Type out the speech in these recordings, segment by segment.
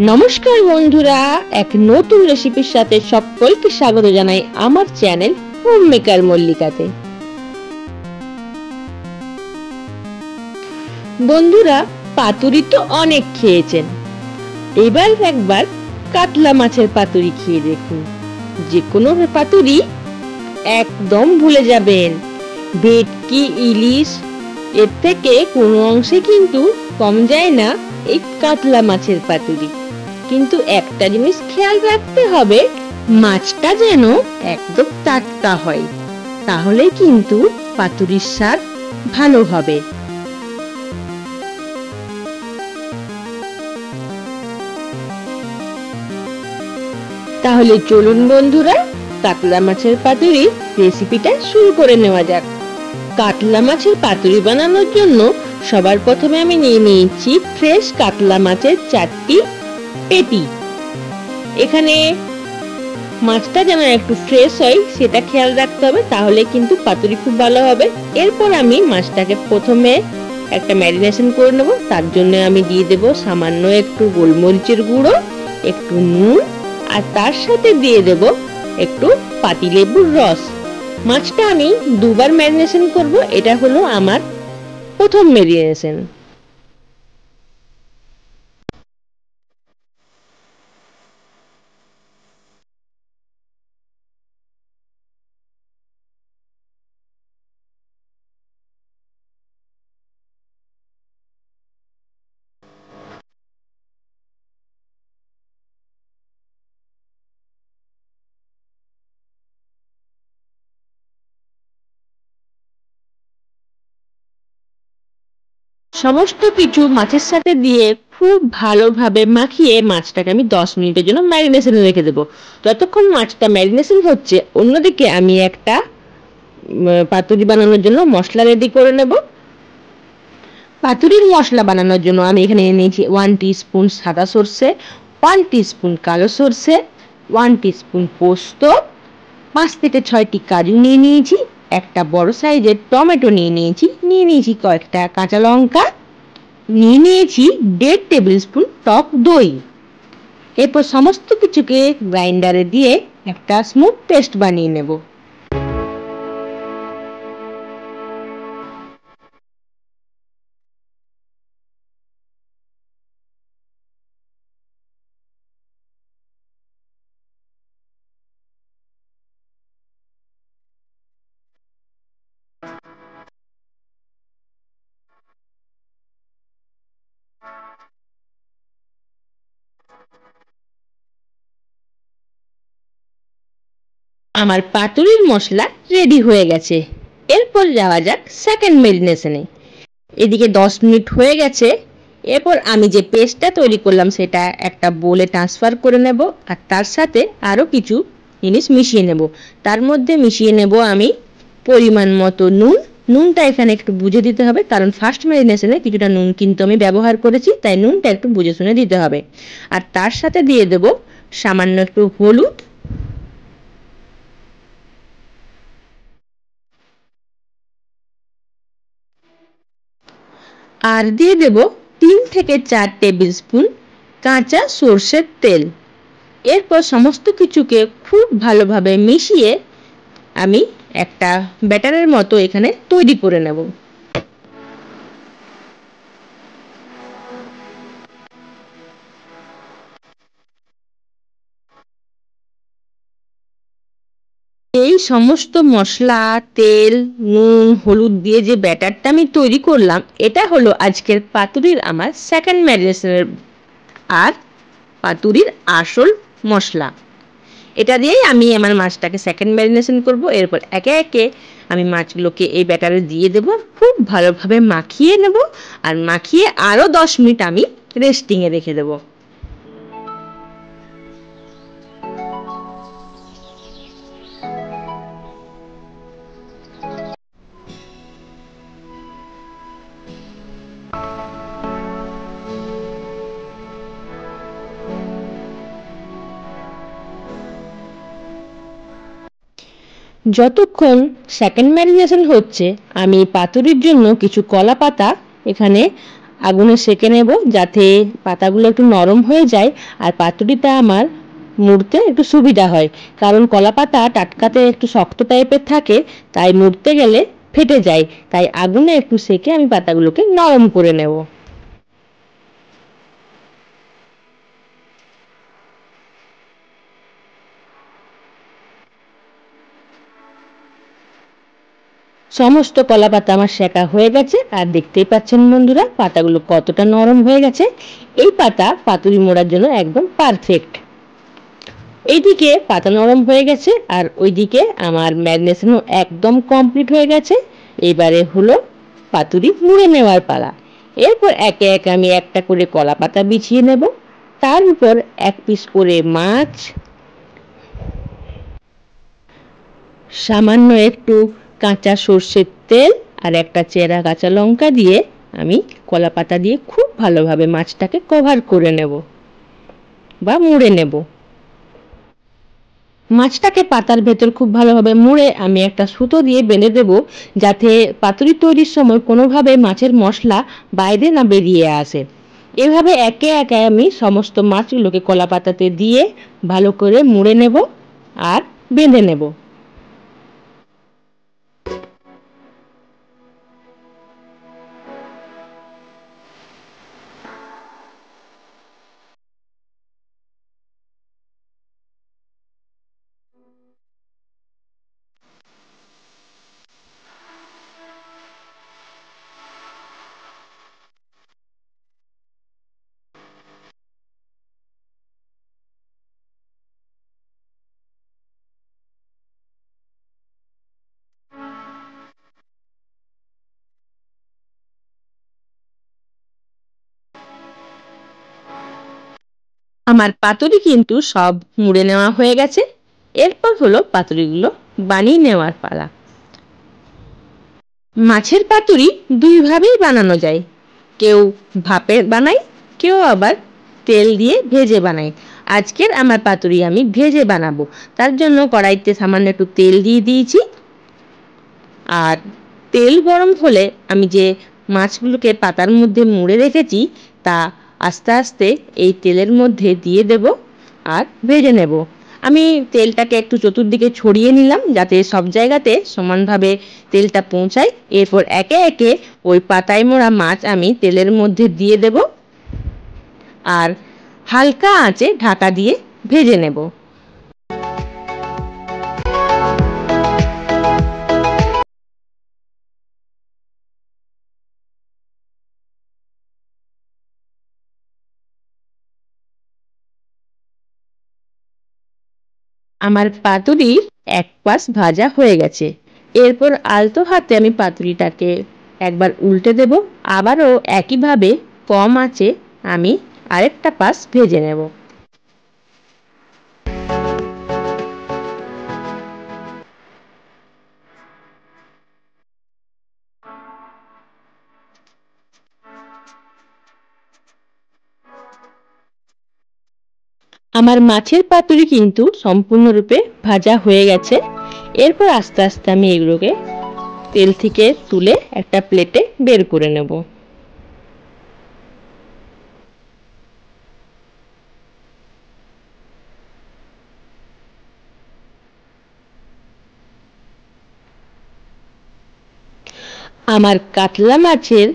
নমস্কার বন্ধুরা, এক নতুন রেসিপির সাথে সকলকে স্বাগত জানাই আমার চ্যানেল হোম মেকার মল্লিকাতে। বন্ধুরা, পাতুরি তো অনেক খেয়েছেন, এবার একবার কাতলা মাছের পাতুরি খেয়ে দেখুন। যে কোনো পাতুরি একদম ভুলে যাবেন। ভেটকি, ইলিশ এর থেকে কোনো অংশে কিন্তু কম যায় না এই কাতলা মাছের পাতুরি। কিন্তু একটা জিনিস খেয়াল রাখতে হবে, মাছটা যেন একদম টাটকা হয়, তাহলে কিন্তু পাতুরির স্বাদ ভালো হবে। তাহলে চলুন বন্ধুরা, কাতলা মাছের পাতুরি রেসিপিটা শুরু করে নেওয়া যাক। কাতলা মাছের পাতুরি বানানোর জন্য সবার প্রথমে আমি নিয়ে নিয়েছি ফ্রেশ কাতলা মাছের 4টি পেটি। এখানে মাছটা যেন একটু ফ্রেশ হয় সেটা খেয়াল রাখতে হবে, তাহলে কিন্তু পাতুরি খুব ভালো হবে। এরপর আমি মাছটাকে প্রথমে একটা ম্যারিনেশন করে নেব। তার জন্য আমি দিয়ে দেব সামান্য একটু গোলমরিচের গুঁড়ো, একটু নুন, আর তার সাথে দিয়ে দেব একটু পাতিলেবুর রস। মাছটা আমি দুবার ম্যারিনেশন করব, এটা হলো আমার প্রথম ম্যারিনেশন। সমস্ত কিছু মাছের সাথে দিয়ে খুব ভালোভাবে মাখিয়ে মাছটাকে আমি 10 মিনিটের জন্য ম্যারিনেশনে রেখে দেবো। যতক্ষণ মাছটা ম্যারিনেশন হচ্ছে, অন্যদিকে আমি একটা পাতুরি বানানোর জন্য মশলা রেডি করে নেব। পাতুরির মশলা বানানোর জন্য আমি এখানে নিয়েছি 1 টিস্পুন সাদা সর্ষে, 1 টিস্পুন কালো সর্ষে, 1 টিস্পুন পোস্ত, 5 থেকে 6টি কাজু নিয়ে নিয়েছি, একটা বড় সাইজের টমেটো নিয়ে নিয়েছি কয়েকটা কাঁচা লঙ্কা, নিয়ে নিয়েছি 1.5 টেবিল স্পুন টক দই। এরপর সমস্ত কিছুকে গ্রাইন্ডারে দিয়ে একটা স্মুথ পেস্ট বানিয়ে নেব। আমার পাতুরির মশলা রেডি হয়ে গেছে। এরপর যাওয়া যাক সেকেন্ড ম্যারিনেশনে। এদিকে 10 মিনিট হয়ে গেছে। এরপর আমি যে পেস্টটা তৈরি করলাম সেটা একটা বোলে ট্রান্সফার করে নেব, আর তার সাথে আরও কিছু জিনিস মিশিয়ে নেব। তার মধ্যে মিশিয়ে নেব আমি পরিমাণ মতো নুন। নুনটা এখানে একটু বুঝে দিতে হবে, কারণ ফার্স্ট ম্যারিনেশনে কিছুটা নুন কিন্তু আমি ব্যবহার করেছি, তাই নুনটা একটু বুঝে শুনে দিতে হবে। আর তার সাথে দিয়ে দেব সামান্য একটু হলুদ, আর দিয়ে দেব 3 থেকে 4 টেবিল স্পুন কাঁচা সর্ষের তেল। এরপর সমস্ত কিছুকে খুব ভালোভাবে মিশিয়ে আমি একটা ব্যাটারের মতো এখানে তৈরি করে নেব। এই সমস্ত মশলা, তেল, নুন, হলুদ দিয়ে যে ব্যাটারটা আমি তৈরি করলাম, এটা হলো আজকের পাতুরির আমার সেকেন্ড ম্যারিনেশনের আর পাতুরির আসল মশলা। এটা দিয়েই আমি আমার মাছটাকে সেকেন্ড ম্যারিনেশন করব। এরপর একে একে আমি মাছগুলোকে এই ব্যাটারে দিয়ে দেব, খুব ভালোভাবে মাখিয়ে নেব, আর মাখিয়ে আরও 10 মিনিট আমি রেস্টিংয়ে রেখে দেবো। যতক্ষণ সেকেন্ড ম্যারিনেশন হচ্ছে, আমি পাতুরির জন্য কিছু কলা পাতা এখানে আগুনে সেঁকে নেব যাতে পাতাগুলো একটু নরম হয়ে যায় আর পাতুরিটা আমার মুড়তে একটু সুবিধা হয়, কারণ কলা পাতা টাটকাতে একটু শক্ত টাইপের থাকে, তাই মুড়তে গেলে ফেটে যায়। তাই আগুনে একটু সেঁকে আমি পাতাগুলোকে নরম করে নেব। সমস্ত কলা পাতা আমার সেঁকা হয়ে গেছে আর দেখতেই পাচ্ছেন বন্ধুরা পাতাগুলো কতটা নরম হয়ে গেছে। এই পাতা পাতুরি মোড়ার জন্য একদম পারফেক্ট। এইদিকে পাতা নরম হয়ে গেছে আর ওইদিকে আমার ম্যারিনেশনও একদম কমপ্লিট হয়ে গেছে। এবারে হলো পাতুরি মুড়ে নেওয়ার পালা। এরপর একে একে আমি একটা করে কলা পাতা বিছিয়ে নেব, তার উপর এক পিস করে মাছ, সামান্য একটু কাঁচা সর্ষের তেল আর একটা চেরা কাঁচা লঙ্কা দিয়ে আমি কলা পাতা দিয়ে খুব ভালোভাবে মাছটাকে কভার করে নেব বা মুড়ে নেব। মাছটাকে পাতার ভেতর খুব ভালোভাবে মুড়ে আমি একটা সুতো দিয়ে বেঁধে দেব, যাতে পাতুরি তৈরির সময় কোনোভাবে মাছের মশলা বাইরে না বেরিয়ে আসে। এভাবে একে একে আমি সমস্ত মাছগুলোকে কলা পাতাতে দিয়ে ভালো করে মুড়ে নেব আর বেঁধে নেব। আমার পাতুরি কিন্তু সব মুড়ে নেওয়া হয়ে গেছে। এরপর হলো পাতুরিগুলো বানিয়ে নেওয়ার পালা। মাছের পাতুরি দুইভাবেই বানানো যায়, কেউ ভাপে বানায়, কেউ আবার তেল দিয়ে ভেজে বানায়। আজকের আমার পাতুরি আমি ভেজে বানাবো, তার জন্য কড়াইতে সামান্য একটু তেল দিয়ে দিয়েছি। আর তেল গরম হলে আমি যে মাছগুলোকে পাতার মধ্যে মুড়ে রেখেছি তা আস্তে আস্তে এই তেলের মধ্যে দিয়ে দেব আর ভেজে নেব। আমি তেলটাকে একটু চতুর্দিকে ছড়িয়ে নিলাম যাতে সব জায়গাতে সমানভাবে তেলটা পৌঁছায়। এরপর একে একে ওই পাতায় মোড়া মাছ আমি তেলের মধ্যে দিয়ে দেব আর হালকা আঁচে ঢাকা দিয়ে ভেজে নেব। আমার পাতুরি এক পাশ ভাজা হয়ে গেছে। এরপর আলতো হাতে আমি পাতুরিটাকে একবার উল্টে দেব, আবারও একইভাবে কম আঁচে আমি আরেকটা পাশ ভেজে নেব। আমার মাছের পাতুরি কিন্তু সম্পূর্ণরূপে ভাজা হয়ে গেছে। এরপর আস্তে আস্তে আমি এগুলোকে তেল থেকে তুলে একটা প্লেটে বের করে নেব। আমার কাতলা মাছের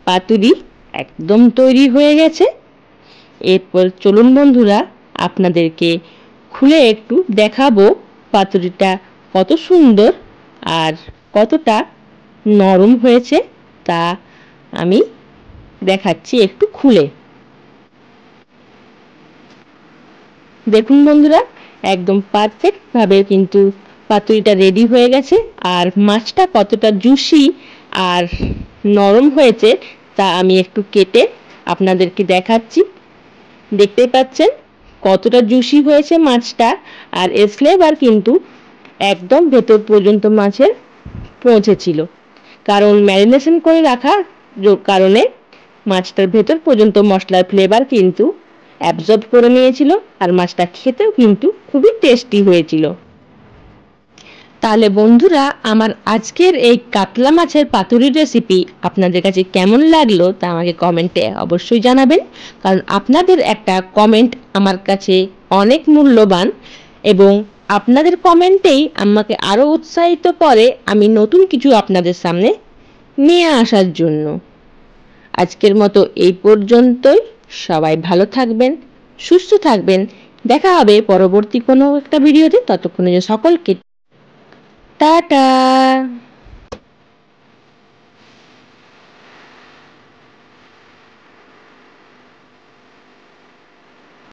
পাতুরি একদম তৈরি হয়ে গেছে। এরপর চলুন বন্ধুরা আপনাদেরকে খুলে একটু দেখাবো পাতুরিটা কত সুন্দর আর কতটা নরম হয়েছে তা আমি দেখাচ্ছি একটু খুলে। দেখুন বন্ধুরা একদম পারফেক্ট ভাবে কিন্তু পাতুরিটা রেডি হয়ে গেছে আর মাছটা কতটা জুসি আর নরম হয়েছে তা আমি একটু কেটে আপনাদেরকে দেখাচ্ছি। দেখতেই পাচ্ছেন কতটা জুসি হয়েছে মাছটা আর এর ফ্লেভার কিন্তু একদম ভেতর পর্যন্ত মাছের পৌঁছেছিল, কারণ ম্যারিনেশন করে রাখার কারণে মাছটার ভেতর পর্যন্ত মশলার ফ্লেভার কিন্তু অ্যাবজর্ব করে নিয়েছিল আর মাছটা খেতেও কিন্তু খুবই টেস্টি হয়েছিল। তাহলে বন্ধুরা, আমার আজকের এই কাতলা মাছের পাতুরির রেসিপি আপনাদের কাছে কেমন লাগলো তা আমাকে কমেন্টে অবশ্যই জানাবেন, কারণ আপনাদের একটা কমেন্ট আমার কাছে অনেক মূল্যবান এবং আপনাদের কমেন্টেই আমাকে আরও উৎসাহিত করে আমি নতুন কিছু আপনাদের সামনে নিয়ে আসার জন্য। আজকের মতো এই পর্যন্তই। সবাই ভালো থাকবেন, সুস্থ থাকবেন। দেখা হবে পরবর্তী কোনো একটা ভিডিওতে। ততক্ষণে সকলকে টাটা।